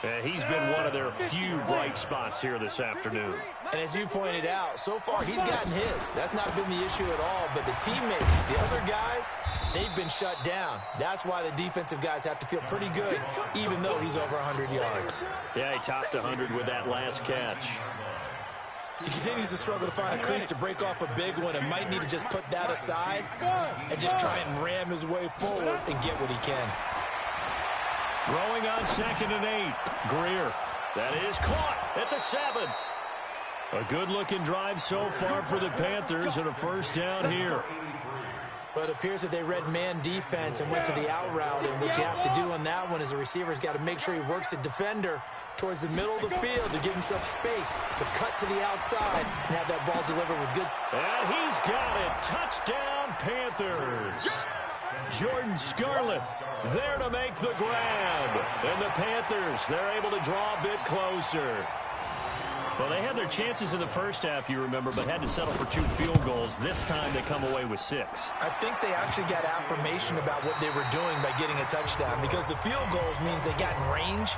And he's been one of their few bright spots here this afternoon. And as you pointed out, so far he's gotten his. That's not been the issue at all. But the teammates, the other guys, they've been shut down. That's why the defensive guys have to feel pretty good, even though he's over 100 yards. Yeah, he topped 100 with that last catch. He continues to struggle to find a crease to break off a big one and might need to just put that aside and just try and ram his way forward and get what he can. Throwing on 2nd and 8. Greer. That is caught at the 7. A good-looking drive so far for the Panthers and a 1st down here. But it appears that they read man defense and went to the out route, and what you have to do on that one is the receiver's got to make sure he works the defender towards the middle of the field to give himself space to cut to the outside and have that ball delivered with good. And he's got it. Touchdown, Panthers. Jordan Scarlett there to make the grab. And the Panthers, they're able to draw a bit closer. Well, they had their chances in the first half, you remember, but had to settle for 2 field goals. This time they come away with 6. I think they actually got affirmation about what they were doing by getting a touchdown, because the field goals means they got in range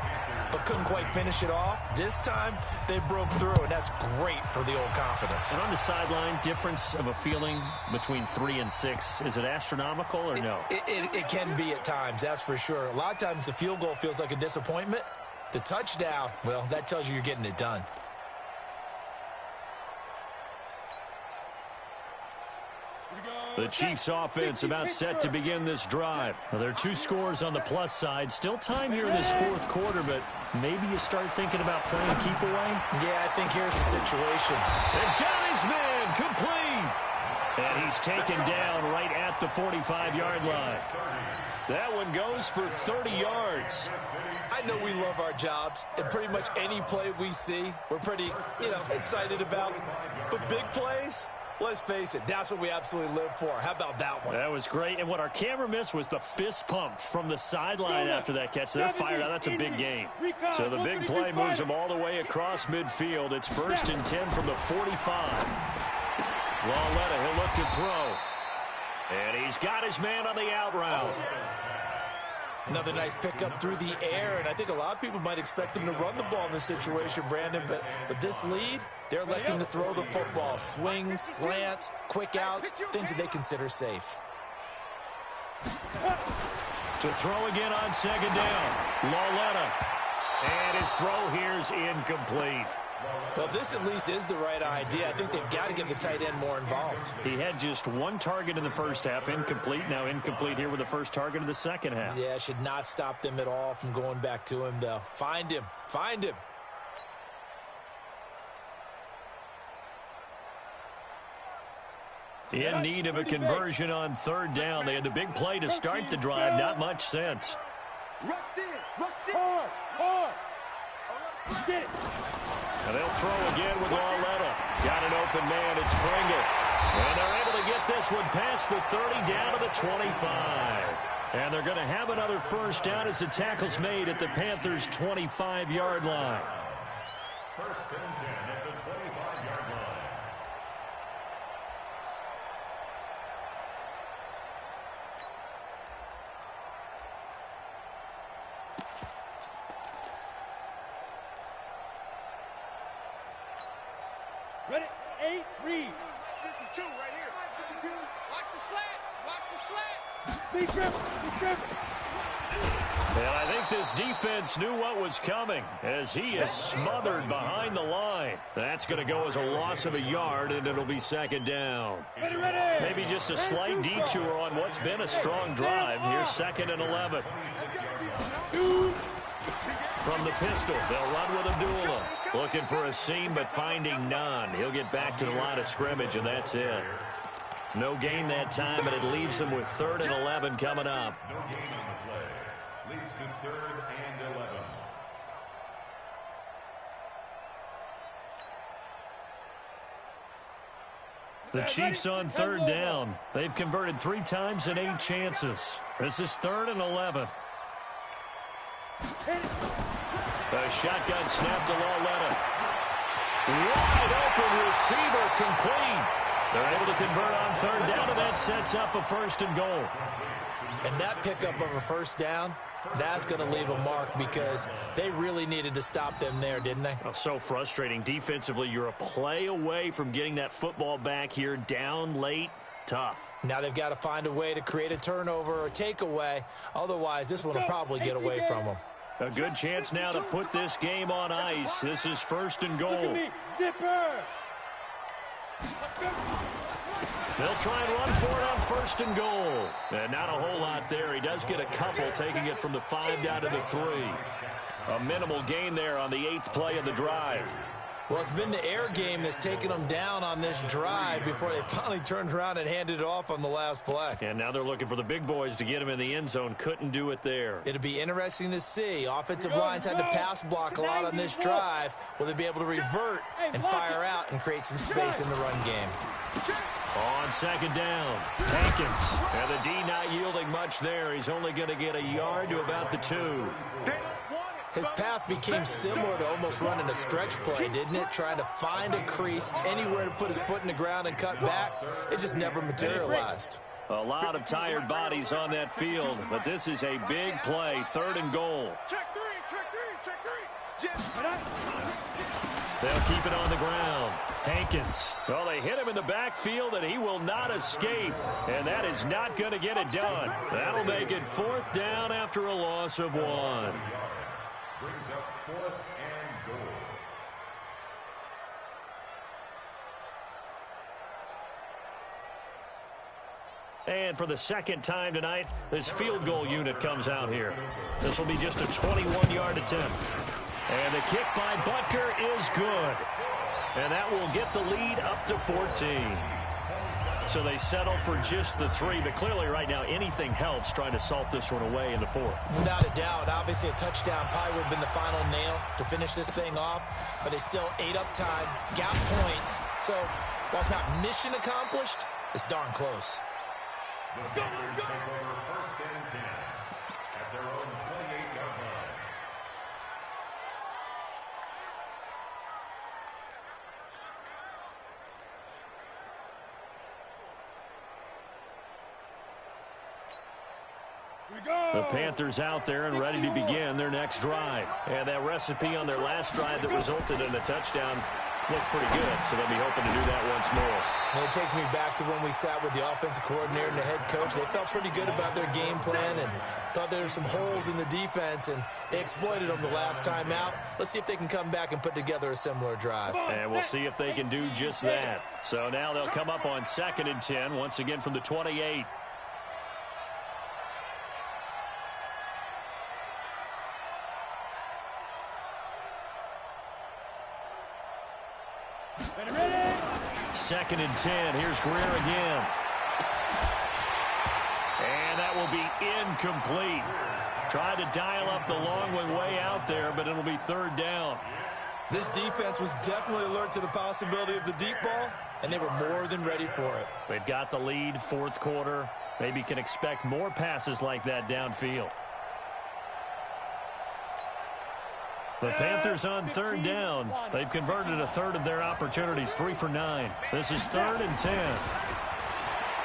but couldn't quite finish it off. This time they broke through, and that's great for the old confidence. And on the sideline, difference of a feeling between 3 and 6, is it astronomical or no? It can be at times, that's for sure. A lot of times the field goal feels like a disappointment. The touchdown, well, that tells you you're getting it done. The Chiefs offense about set to begin this drive. Well, there are 2 scores on the plus side. Still time here in this 4th quarter, but maybe you start thinking about playing keep away? Yeah, I think here's the situation. They've got his man complete. And he's taken down right at the 45-yard line. That one goes for 30 yards. I know we love our jobs, and pretty much any play we see, we're pretty, excited about. But big plays, let's face it, that's what we absolutely live for. How about that one? That was great. And what our camera missed was the fist pump from the sideline after that catch. They're fired out. That's a big game. So the big play moves them all the way across midfield. It's 1st and 10 from the 45. Lauletta, he'll look to throw. And he's got his man on the out route. Another nice pickup through the air, and I think a lot of people might expect them to run the ball in this situation, Brandon, but with this lead, they're electing to throw the football. Swings, slants, quick outs, things that they consider safe. To throw again on 2nd down. Lauletta. And his throw here's incomplete. Well, this at least is the right idea. I think they've got to get the tight end more involved. He had just 1 target in the first half, incomplete. Now incomplete here with the first target of the second half. Yeah, should not stop them at all from going back to him, though. Find him. Find him. In need of a conversion on 3rd down. They had the big play to start the drive. Not much sense. Rush in. Rush in. Hard. Get it. And they'll throw again with Lauletta. Got an open man. It's Pringle. And they're able to get this one past the 30 down to the 25. And they're going to have another first down as the tackle's made at the Panthers' 25-yard line. 1st and 10 at the 25-yard line. Ready? 8, read. 52 right here. Watch the slats. Watch the slats. Be careful. And I think this defense knew what was coming as he is smothered behind the line. That's going to go as a loss of a yard, and it'll be 2nd down. Ready. Maybe just a slight detour on what's been a strong drive. Here's 2nd and 11. From the pistol, they'll run with Abdullah. Looking for a seam, but finding none. He'll get back to the line of scrimmage, and that's it. No gain that time, but it leaves him with 3rd and 11 coming up. No gain on the play. Leads to 3rd and 11. The Chiefs on 3rd down. They've converted 3 times in 8 chances. This is 3rd and 11. A shotgun snap to Lauletta. Wide open receiver complete. They're able to convert on 3rd down, and that sets up a 1st and goal. And that pickup of a first down, that's going to leave a mark because they really needed to stop them there, didn't they? Oh, so frustrating. Defensively, you're a play away from getting that football back here down late. Tough. Now they've got to find a way to create a turnover or takeaway. Otherwise, this one will probably get away from them. A good chance now to put this game on ice. This is 1st and Look goal. at me. Zipper. They'll try and run for it on 1st and goal. And not a whole lot there. He does get a couple, taking it from the 5 down to the 3. A minimal gain there on the 8th play of the drive. Well, it's been the air game that's taken them down on this drive before they finally turned around and handed it off on the last play. And now they're looking for the big boys to get him in the end zone. Couldn't do it there. It'll be interesting to see. Offensive lines had to pass block a lot on this drive. Will they be able to revert and fire out and create some space in the run game? On 2nd down, Hankins. And the D not yielding much there. He's only going to get a yard to about the 2. They don't want it. His path became similar to almost running a stretch play, didn't it? Trying to find a crease, anywhere to put his foot in the ground and cut back. It just never materialized. A lot of tired bodies on that field, but this is a big play, 3rd and goal. Check three, check three, check three. They'll keep it on the ground. Hankins. Well, they hit him in the backfield, and he will not escape. And that is not going to get it done. That'll make it 4th down after a loss of 1. Brings up 4th and goal. And for the second time tonight, this field goal unit comes out here. This will be just a 21-yard attempt. And the kick by Butker is good. And that will get the lead up to 14. So they settle for just the 3. But clearly right now, anything helps trying to salt this one away in the 4th. Without a doubt, obviously a touchdown probably would have been the final nail to finish this thing off. But they still ate up time, got points. So while it's not mission accomplished, it's darn close. The Bears take over 1st and 10 at their own 28-yard line. The Panthers out there and ready to begin their next drive. And that recipe on their last drive that resulted in a touchdown looked pretty good, so they'll be hoping to do that once more. And it takes me back to when we sat with the offensive coordinator and the head coach. They felt pretty good about their game plan and thought there were some holes in the defense, and they exploited them the last time out. Let's see if they can come back and put together a similar drive. And we'll see if they can do just that. So now they'll come up on 2nd and 10, once again from the 28. Second and 10. Here's Greer again. And that will be incomplete. Tried to dial up the long way out there, but it'll be 3rd down. This defense was definitely alert to the possibility of the deep ball, and they were more than ready for it. They've got the lead, 4th quarter. Maybe can expect more passes like that downfield. The Panthers on 3rd down. They've converted a 3rd of their opportunities, 3 for 9. This is 3rd and 10.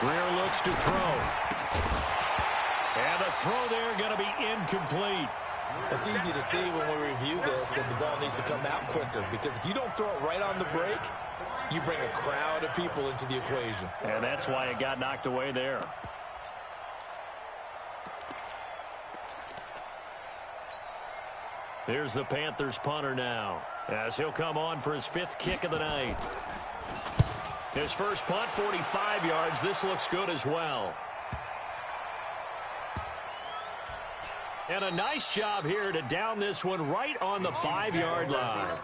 Greer looks to throw. And the throw there going to be incomplete. It's easy to see when we review this that the ball needs to come out quicker, because if you don't throw it right on the break, you bring a crowd of people into the equation. And that's why it got knocked away there. Here's the Panthers punter now, as he'll come on for his 5th kick of the night. His first punt, 45 yards. This looks good as well. And a nice job here to down this one right on the 5-yard line.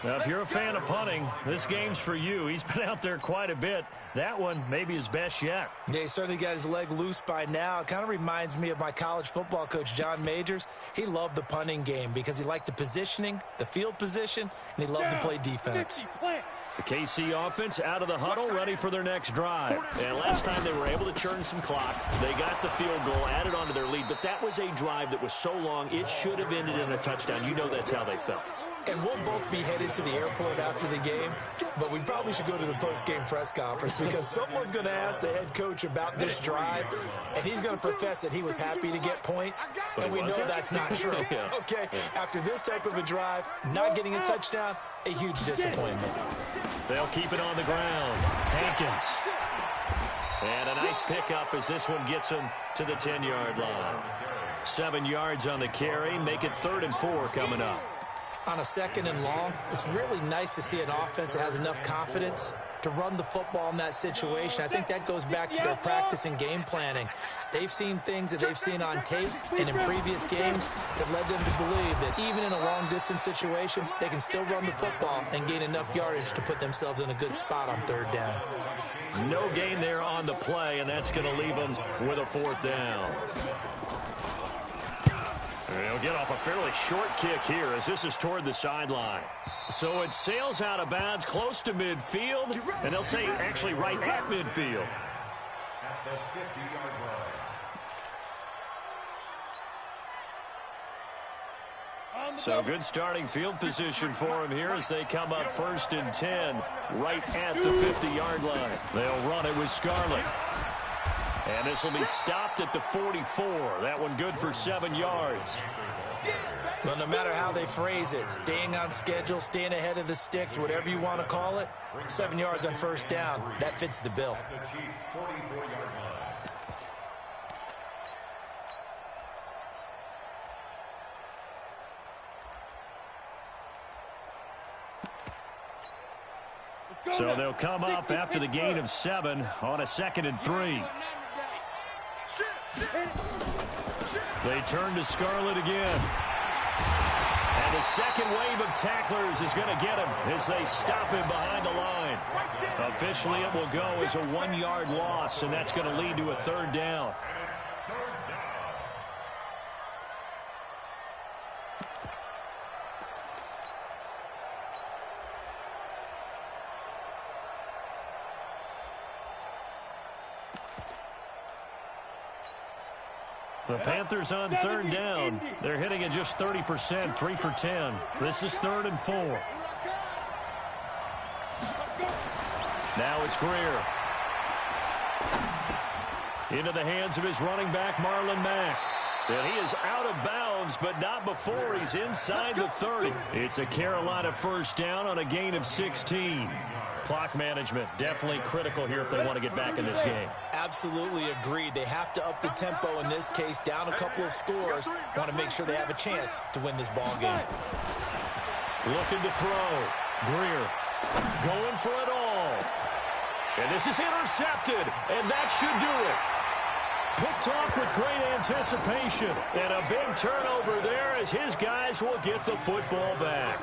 Now, if you're a fan of punting, this game's for you. He's been out there quite a bit. That one maybe his best yet. Yeah, he certainly got his leg loose by now. It kind of reminds me of my college football coach, John Majors. He loved the punting game because he liked the positioning, the field position, and he loved to play defense. The KC offense out of the huddle, ready for their next drive. And last time they were able to churn some clock. They got the field goal, added on to their lead. But that was a drive that was so long, it should have ended in a touchdown. You know that's how they felt. And we'll both be headed to the airport after the game, but we probably should go to the post-game press conference because someone's going to ask the head coach about this drive, and he's going to profess that he was happy to get points, and we know that's not true. Okay, after this type of a drive, not getting a touchdown, a huge disappointment. They'll keep it on the ground. Hankins. And a nice pickup as this one gets him to the 10-yard line. 7 yards on the carry, make it 3rd and 4 coming up. On a 2nd and long, it's really nice to see an offense that has enough confidence to run the football in that situation. I think that goes back to their practice and game planning. They've seen things that they've seen on tape and in previous games that led them to believe that even in a long-distance situation, they can still run the football and gain enough yardage to put themselves in a good spot on 3rd down. No gain there on the play, and that's going to leave them with a 4th down. They'll get off a fairly short kick here as this is toward the sideline. So it sails out of bounds close to midfield, and they'll say actually right at midfield. At the 50-yard line. So good starting field position for him here as they come up 1st and 10 right at the 50-yard line. They'll run it with Scarlett. And this will be stopped at the 44. That one good for 7 yards. Well, no matter how they phrase it, staying on schedule, staying ahead of the sticks, whatever you want to call it, 7 yards on 1st down, that fits the bill. So they'll come up after the gain of 7 on a 2nd and 3. They turn to Scarlett again. And the second wave of tacklers is going to get him as they stop him behind the line. Officially, it will go as a 1-yard loss, and that's going to lead to a 3rd down. The Panthers on 3rd down. They're hitting at just 30%, 3 for 10. This is 3rd and 4. Now it's Greer. Into the hands of his running back, Marlon Mack. And he is out of bounds, but not before he's inside the 30. It's a Carolina 1st down on a gain of 16. Clock management, definitely critical here if they want to get back in this game. Absolutely agreed. They have to up the tempo in this case, down a couple of scores. Want to make sure they have a chance to win this ball game. Looking to throw. Greer going for it all. And this is intercepted, and that should do it. Picked off with great anticipation. And a big turnover there as his guys will get the football back.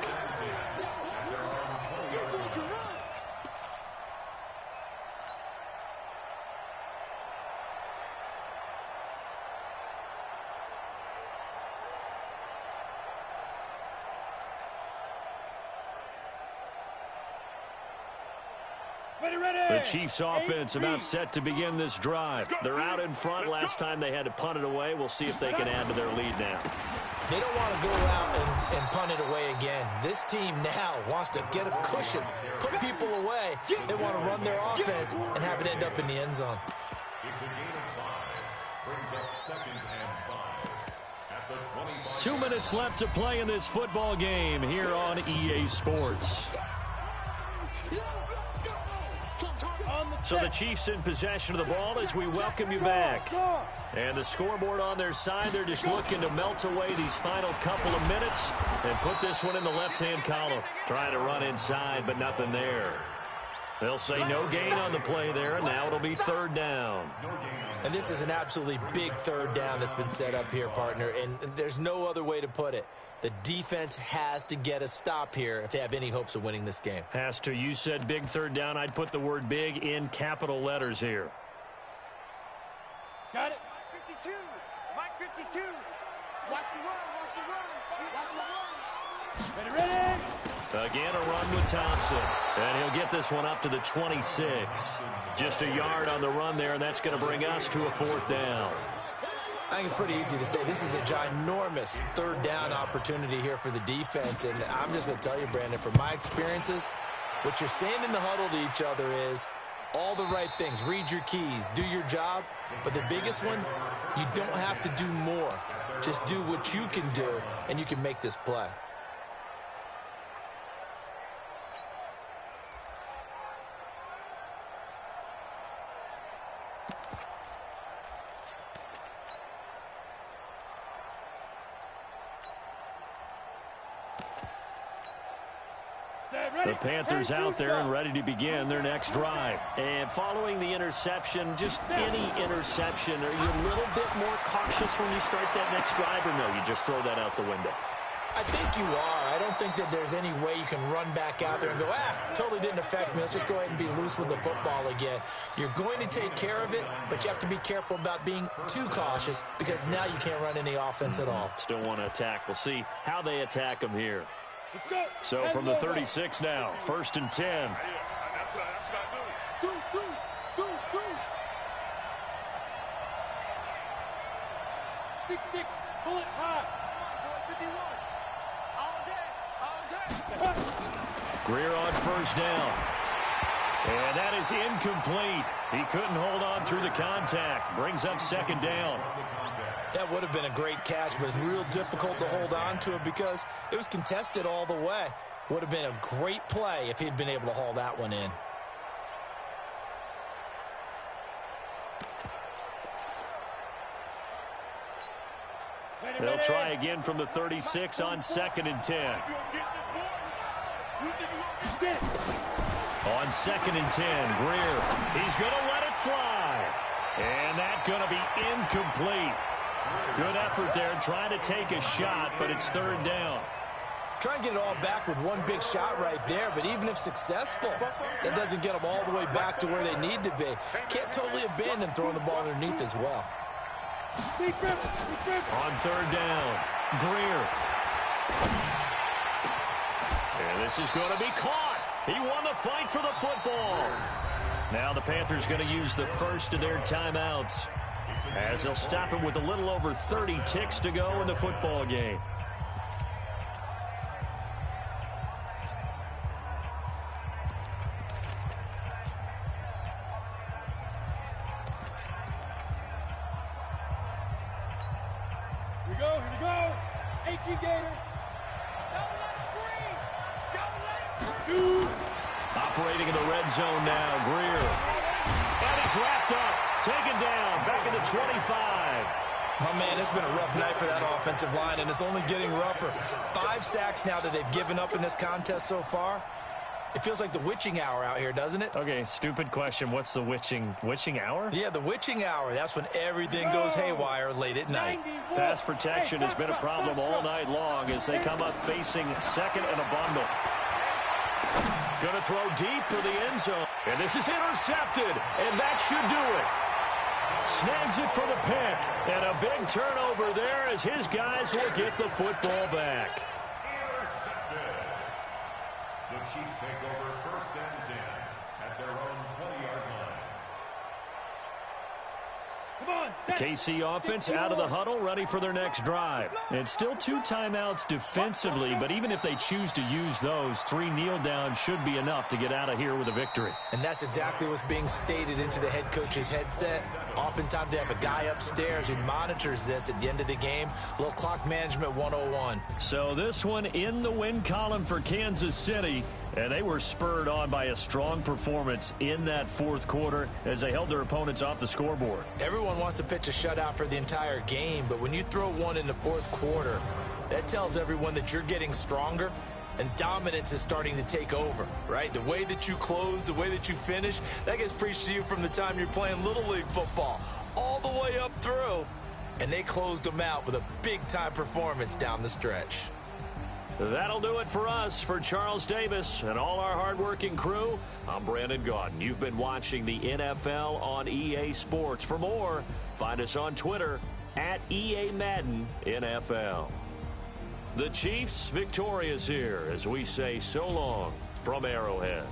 The Chiefs offense about set to begin this drive. They're out in front. Last time they had to punt it away. We'll see if they can add to their lead now. They don't want to go out and punt it away again. This team now wants to get a cushion, put people away. They want to run their offense and have it end up in the end zone. It's a gain of 5. Brings up 2nd and 5. At the 25. 2 minutes left to play in this football game here on EA Sports. So the Chiefs in possession of the ball as we welcome you back. And the scoreboard on their side, they're just looking to melt away these final couple of minutes and put this one in the left-hand column. Trying to run inside, but nothing there. They'll say no gain on the play there, and now it'll be 3rd down. And this is an absolutely big 3rd down that's been set up here, partner, and there's no other way to put it. The defense has to get a stop here if they have any hopes of winning this game. Pastor, you said big 3rd down. I'd put the word big in capital letters here. Got it. Mike 52. Mike 52. Watch the run. Watch the run. Watch the run. Ready. Again, a run with Thompson. And he'll get this one up to the 26. Just a yard on the run there, and that's going to bring us to a 4th down. I think it's pretty easy to say this is a ginormous 3rd down opportunity here for the defense. And I'm just going to tell you, Brandon, from my experiences, what you're saying in the huddle to each other is all the right things. Read your keys. Do your job. But the biggest one, you don't have to do more. Just do what you can do, and you can make this play. The Panthers out there and ready to begin their next drive. And following the interception, just any interception, are you a little bit more cautious when you start that next drive, or no, you just throw that out the window? I think you are. I don't think that there's any way you can run back out there and go, totally didn't affect me. Let's just go ahead and be loose with the football again. You're going to take care of it, but you have to be careful about being too cautious because now you can't run any offense at all. Still want to attack. We'll see how they attack them here. So from the 36 now, 1st and 10. That's what I do. Do. 6-6. Pull it high. 51. Greer on first down. And that is incomplete. He couldn't hold on through the contact. Brings up second down. That would have been a great catch, but it's real difficult to hold on to it because it was contested all the way. Would have been a great play if he'd been able to haul that one in. They'll try again from the 36 on 2nd and 10. On 2nd and 10, Greer. He's going to let it fly. And that's going to be incomplete. Good effort there trying to take a shot, but it's third down. Try and get it all back with one big shot right there, but even if successful, that doesn't get them all the way back to where they need to be. Can't totally abandon throwing the ball underneath as well. On third down, Greer. And this is going to be caught. He won the fight for the football. Now the Panthers going to use the first of their timeouts as they'll stop it with a little over 30 ticks to go in the football game. Here we go. HE Gator. Operating in the red zone now, Greer. And he's wrapped up, taken down, back at the 25. My man, it's been a rough night for that offensive line, and it's only getting rougher. 5 sacks now that they've given up in this contest so far. It feels like the witching hour out here, doesn't it? Okay, stupid question. What's the witching hour? Yeah, the witching hour. That's when everything goes haywire late at night. Pass protection has been a problem all night long as they come up facing second and a bundle. Going to throw deep for the end zone. And this is intercepted, and that should do it. Snags it for the pick. And a big turnover there as his guys will get the football back. The Chiefs take over 1st and 10 at their own 20-yard line. Come on, The KC offense out of the huddle, ready for their next drive. And still 2 timeouts defensively, but even if they choose to use those, 3 kneel downs should be enough to get out of here with a victory. And that's exactly what's being stated into the head coach's headset. Oftentimes they have a guy upstairs who monitors this at the end of the game. Little clock management 101. So this one in the win column for Kansas City. And they were spurred on by a strong performance in that 4th quarter as they held their opponents off the scoreboard. Everyone wants to pitch a shutout for the entire game, but when you throw one in the 4th quarter, that tells everyone that you're getting stronger and dominance is starting to take over, right? The way that you close, the way that you finish, that gets preached to you from the time you're playing Little League football all the way up through. And they closed them out with a big-time performance down the stretch. That'll do it for us. For Charles Davis and all our hardworking crew, I'm Brandon Gaudin. You've been watching the NFL on EA Sports. For more, find us on Twitter at EA Madden NFL. The Chiefs victorious here as we say so long from Arrowhead.